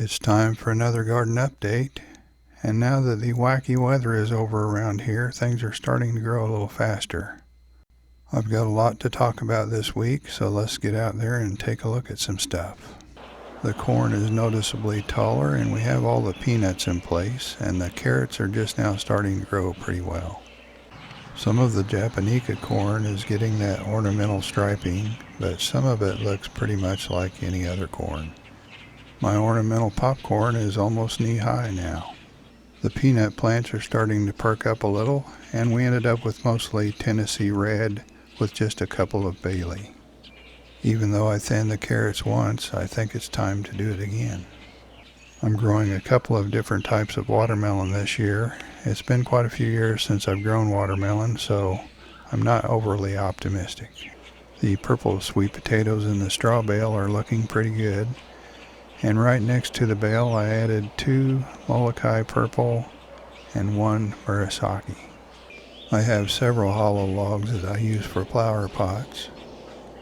It's time for another garden update, and now that the wacky weather is over around here, things are starting to grow a little faster. I've got a lot to talk about this week, so let's get out there and take a look at some stuff. The corn is noticeably taller, and we have all the peanuts in place, and the carrots are just now starting to grow pretty well. Some of the Japonica corn is getting that ornamental striping, but some of it looks pretty much like any other corn. My ornamental popcorn is almost knee-high now. The peanut plants are starting to perk up a little, and we ended up with mostly Tennessee red with just a couple of bale. Even though I thinned the carrots once, I think it's time to do it again. I'm growing a couple of different types of watermelon this year. It's been quite a few years since I've grown watermelon, so I'm not overly optimistic. The purple sweet potatoes in the straw bale are looking pretty good. And right next to the bale, I added 2 Molokai purple and 1 Murasaki. I have several hollow logs that I use for flower pots,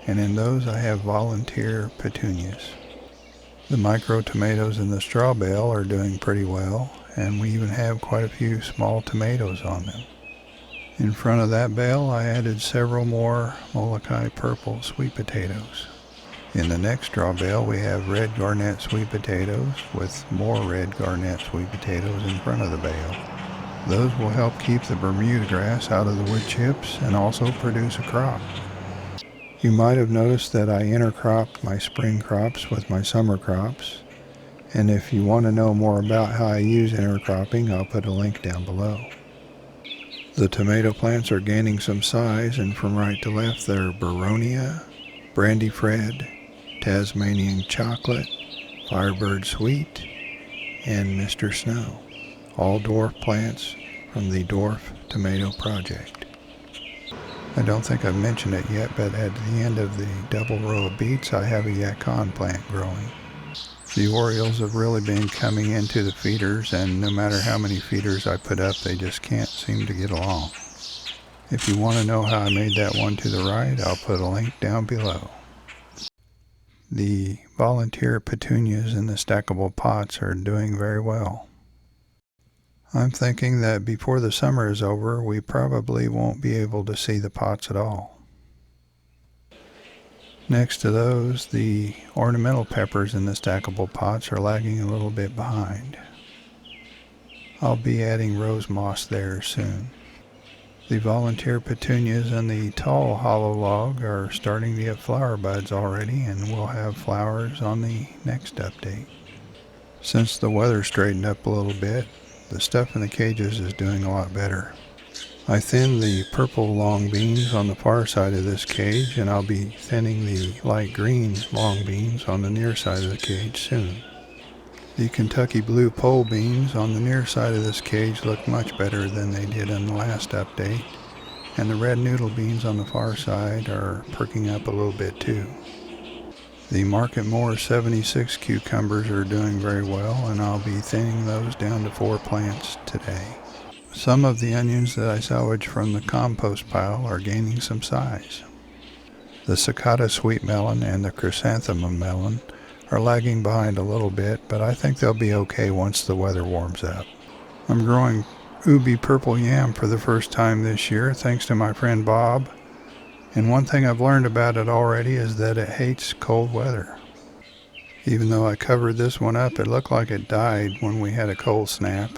and in those I have volunteer petunias. The micro tomatoes in the straw bale are doing pretty well, and we even have quite a few small tomatoes on them. In front of that bale, I added several more Molokai purple sweet potatoes. In the next straw bale, we have red garnet sweet potatoes with more red garnet sweet potatoes in front of the bale. Those will help keep the Bermuda grass out of the wood chips and also produce a crop. You might have noticed that I intercropped my spring crops with my summer crops, and if you want to know more about how I use intercropping, I'll put a link down below. The tomato plants are gaining some size, and from right to left they're Beronia, Brandy Fred, Tasmanian Chocolate, Firebird Sweet, and Mr. Snow, all dwarf plants from the Dwarf Tomato Project. I don't think I've mentioned it yet, but at the end of the double row of beets, I have a yacon plant growing. The orioles have really been coming into the feeders, and no matter how many feeders I put up, they just can't seem to get along. If you want to know how I made that one to the right, I'll put a link down below. The volunteer petunias in the stackable pots are doing very well. I'm thinking that before the summer is over, we probably won't be able to see the pots at all. Next to those, the ornamental peppers in the stackable pots are lagging a little bit behind. I'll be adding rose moss there soon. The volunteer petunias and the tall hollow log are starting to get flower buds already, and we'll have flowers on the next update. Since the weather straightened up a little bit, the stuff in the cages is doing a lot better. I thinned the purple long beans on the far side of this cage, and I'll be thinning the light green long beans on the near side of the cage soon. The Kentucky blue pole beans on the near side of this cage look much better than they did in the last update, and the red noodle beans on the far side are perking up a little bit too. The Market Moore 76 cucumbers are doing very well, and I'll be thinning those down to 4 plants today. Some of the onions that I salvaged from the compost pile are gaining some size. The cicada sweet melon and the chrysanthemum melon are lagging behind a little bit, but I think they'll be okay once the weather warms up. I'm growing ubi purple yam for the first time this year, thanks to my friend Bob. And one thing I've learned about it already is that it hates cold weather. Even though I covered this one up, it looked like it died when we had a cold snap.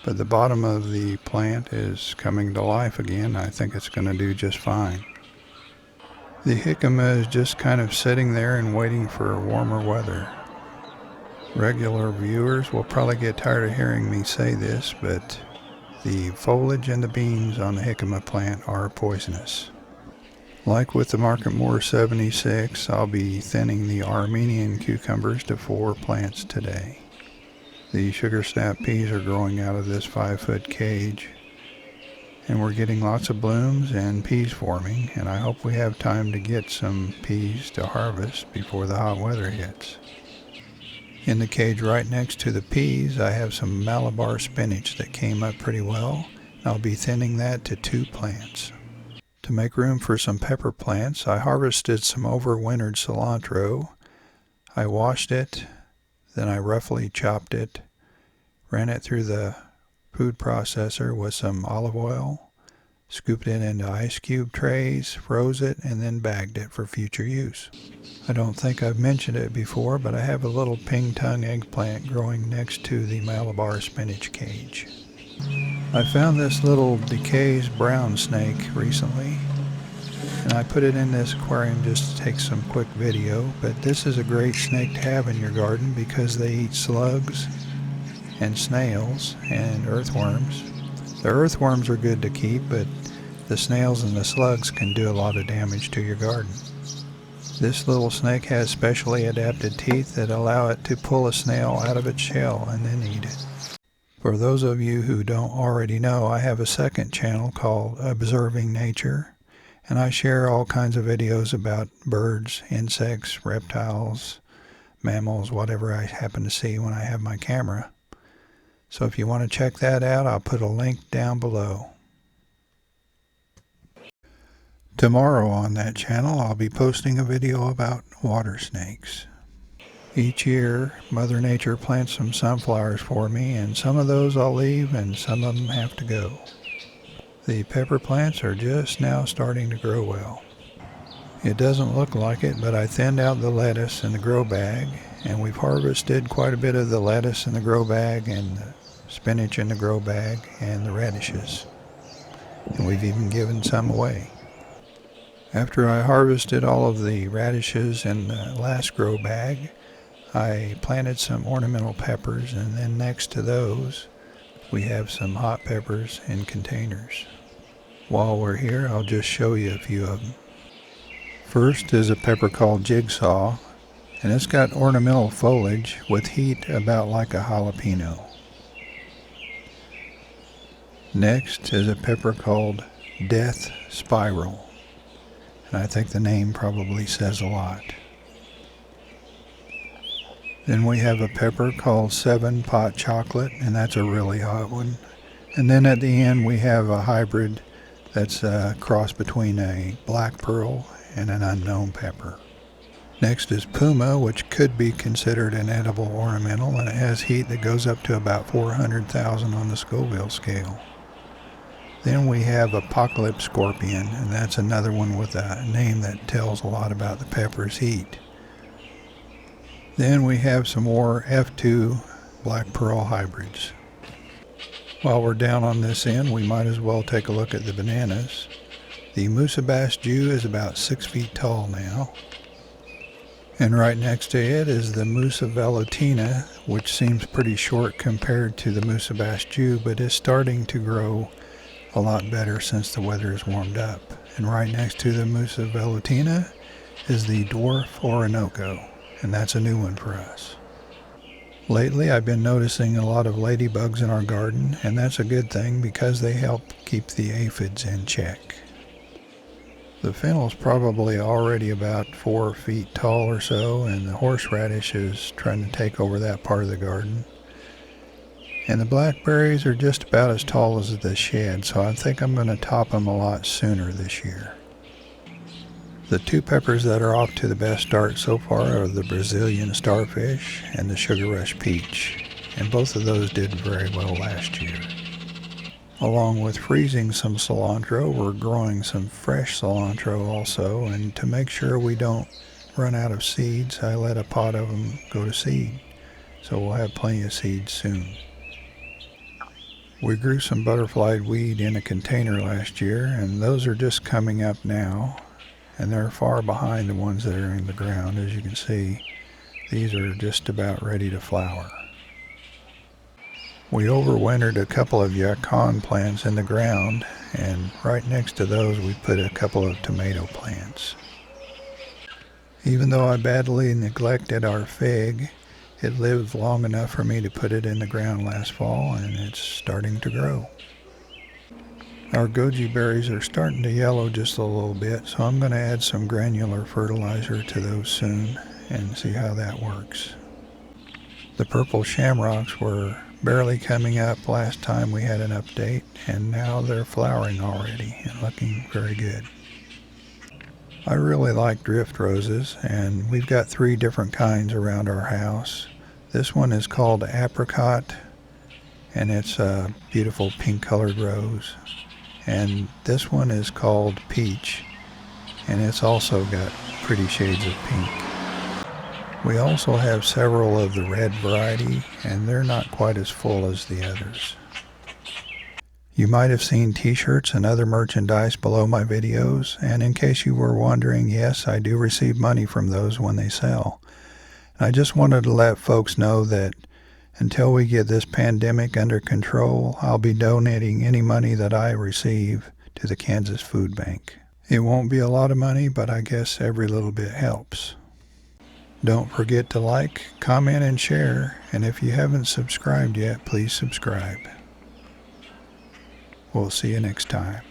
But the bottom of the plant is coming to life again. I think it's going to do just fine. The jicama is just kind of sitting there and waiting for warmer weather. Regular viewers will probably get tired of hearing me say this, but the foliage and the beans on the jicama plant are poisonous. Like with the Market Moore 76, I'll be thinning the Armenian cucumbers to 4 plants today. The sugar snap peas are growing out of this 5-foot cage, and we're getting lots of blooms and peas forming, and I hope we have time to get some peas to harvest before the hot weather hits. In the cage right next to the peas, I have some Malabar spinach that came up pretty well. I'll be thinning that to 2 plants. To make room for some pepper plants, I harvested some overwintered cilantro. I washed it, Then I roughly chopped it, ran it through the food processor with some olive oil, scooped it into ice cube trays, froze it, and then bagged it for future use. I don't think I've mentioned it before, but I have a little ping-tung eggplant growing next to the Malabar spinach cage. I found this little Decay's brown snake recently, and I put it in this aquarium just to take some quick video, but this is a great snake to have in your garden because they eat slugs and snails and earthworms. The earthworms are good to keep, but the snails and the slugs can do a lot of damage to your garden. This little snake has specially adapted teeth that allow it to pull a snail out of its shell and then eat it. For those of you who don't already know, I have a second channel called Observing Nature, and I share all kinds of videos about birds, insects, reptiles, mammals, whatever I happen to see when I have my camera. So if you want to check that out, I'll put a link down below. Tomorrow on that channel, I'll be posting a video about water snakes. Each year, Mother Nature plants some sunflowers for me, and some of those I'll leave and some of them have to go. The pepper plants are just now starting to grow well. It doesn't look like it, but I thinned out the lettuce in the grow bag, and we've harvested quite a bit of the lettuce in the grow bag and the spinach in the grow bag and the radishes. And we've even given some away. After I harvested all of the radishes in the last grow bag, I planted some ornamental peppers, and then next to those, we have some hot peppers in containers. While we're here, I'll just show you a few of them. First is a pepper called Jigsaw, and it's got ornamental foliage with heat about like a jalapeno. Next is a pepper called Death Spiral. And I think the name probably says a lot. Then we have a pepper called 7 Pot Chocolate, and that's a really hot one. And then at the end we have a hybrid that's a cross between a black pearl and an unknown pepper. Next is Puma, which could be considered an edible ornamental, and it has heat that goes up to about 400,000 on the Scoville scale. Then we have Apocalypse Scorpion, and that's another one with a name that tells a lot about the pepper's heat. Then we have some more F2 Black Pearl hybrids. While we're down on this end, we might as well take a look at the bananas. The Musabash Jew is about 6 feet tall now. And right next to it is the Musa Velutina, which seems pretty short compared to the Musabash Jew, but is starting to grow a lot better since the weather has warmed up. And right next to the Musa Velutina is the Dwarf Orinoco, and that's a new one for us. Lately I've been noticing a lot of ladybugs in our garden, and that's a good thing because they help keep the aphids in check. The fennel's probably already about 4 feet tall or so, and the horseradish is trying to take over that part of the garden. And the blackberries are just about as tall as the shed, so I think I'm going to top them a lot sooner this year. The two peppers that are off to the best start so far are the Brazilian Starfish and the Sugar Rush Peach, and both of those did very well last year. Along with freezing some cilantro, we're growing some fresh cilantro also, and to make sure we don't run out of seeds, I let a pot of them go to seed, so we'll have plenty of seeds soon. We grew some butterfly weed in a container last year, and those are just coming up now, and they're far behind the ones that are in the ground. As you can see, these are just about ready to flower. We overwintered a couple of yacon plants in the ground, and right next to those we put a couple of tomato plants. Even though I badly neglected our fig, it lived long enough for me to put it in the ground last fall, and it's starting to grow. Our goji berries are starting to yellow just a little bit, so I'm going to add some granular fertilizer to those soon and see how that works. The purple shamrocks were barely coming up last time we had an update, and now they're flowering already and looking very good. I really like drift roses, and we've got 3 different kinds around our house. This one is called apricot, and it's a beautiful pink colored rose. And this one is called peach, and it's also got pretty shades of pink. We also have several of the red variety, and they're not quite as full as the others. You might have seen t-shirts and other merchandise below my videos, and in case you were wondering, yes, I do receive money from those when they sell. And I just wanted to let folks know that until we get this pandemic under control, I'll be donating any money that I receive to the Kansas Food Bank. It won't be a lot of money, but I guess every little bit helps. Don't forget to like, comment, and share, and if you haven't subscribed yet, please subscribe. We'll see you next time.